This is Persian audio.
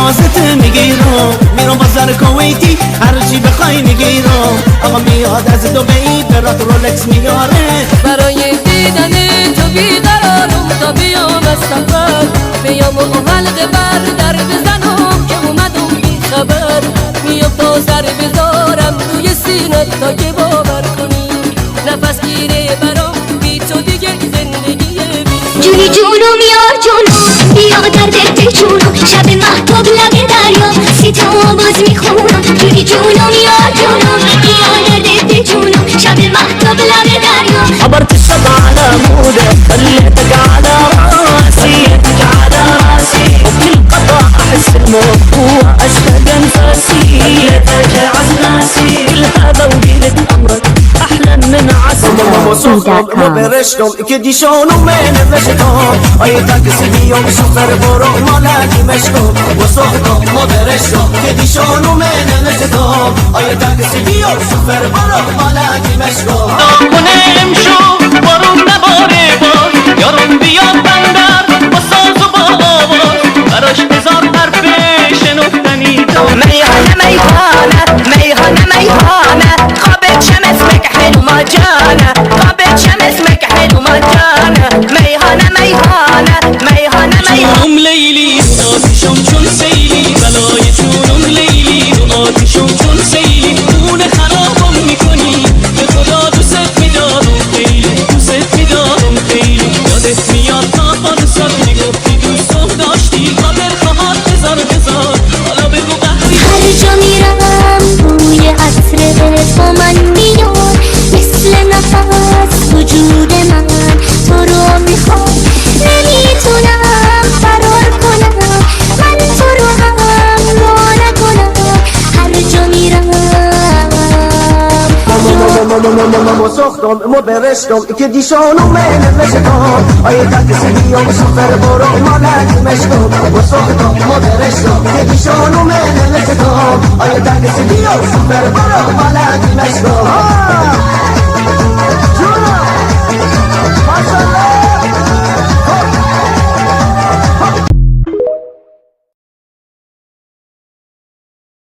نازت میگیرم، میرم بازار کویتی هرچی بخوای میگیرم. آقا میاد از دبی برات رولکس میاره. برای دیدن تو بیقرارم تا بیام از سفر، بیام و حلقه بر در بزنم که اومدم بی خبر. میام تا سر بذارم روی سینه تا که باور کنی، نفس گیره برام بی تو دیگه زندگی جونی جونم یار جونم، بیا درد جونم، شب مهتاب لب دریا سیتا باز میخونم. جونی جونم یار جونم، بیا درد جونم، شب مهتاب لب دریا. عبرت الشط على مودك خليتك على راسي على راسي، وكل قطع احس الموضوع اشتاق انفاسي، خليتك عزناسي كل هذا وقلت امرك احلى من عسل. مو برشتم که دیشانو من رشتم، آیه تاکسی بیام شوفر برو مالکی مشکم. وسوختم مو برشتم که دیشانو من رشتم، آیه تاکسی بیام شوفر برو مالکی مشکم. دامونه امشو بارون نباره باز، یارم بیاد بندر با ساز و با آواز، براش هزار حرف شنفتنی دارم. میهانه میهانه میهانه میهانه، قابل شم اسمك حلو ما جانا، قابل شم اسمك حلو ما جانا. میهانه میهانه میهانه میهانه لیلی آتیشم چون سیلی، بلای چونم لیلی رو آتیشم چون سیلی. خونه خرابم میکنی به خدا دوست میدارم خیلی، دوست میدارم خیلی. یادت میاد تا فرصت میگفتی دوستم داشتی، قادر خواهد هزار هزار. حالا بگو قهری هر جا میرم بوی عطر با من میاد، مثل نفس وجود من تو رو میخوام. نمیتونم فرار کنم من تو رو هم را نکنم. هر جا میرم مو سوختم مو برشتم که دیشانو من رشتم، آیه تاکسی بیام شوفر برو مالکی مشکم. وسوختم مو برشتم که دیشانو من رشتم، آیه تاکسی بیام شوفر برو مالکی مشکم.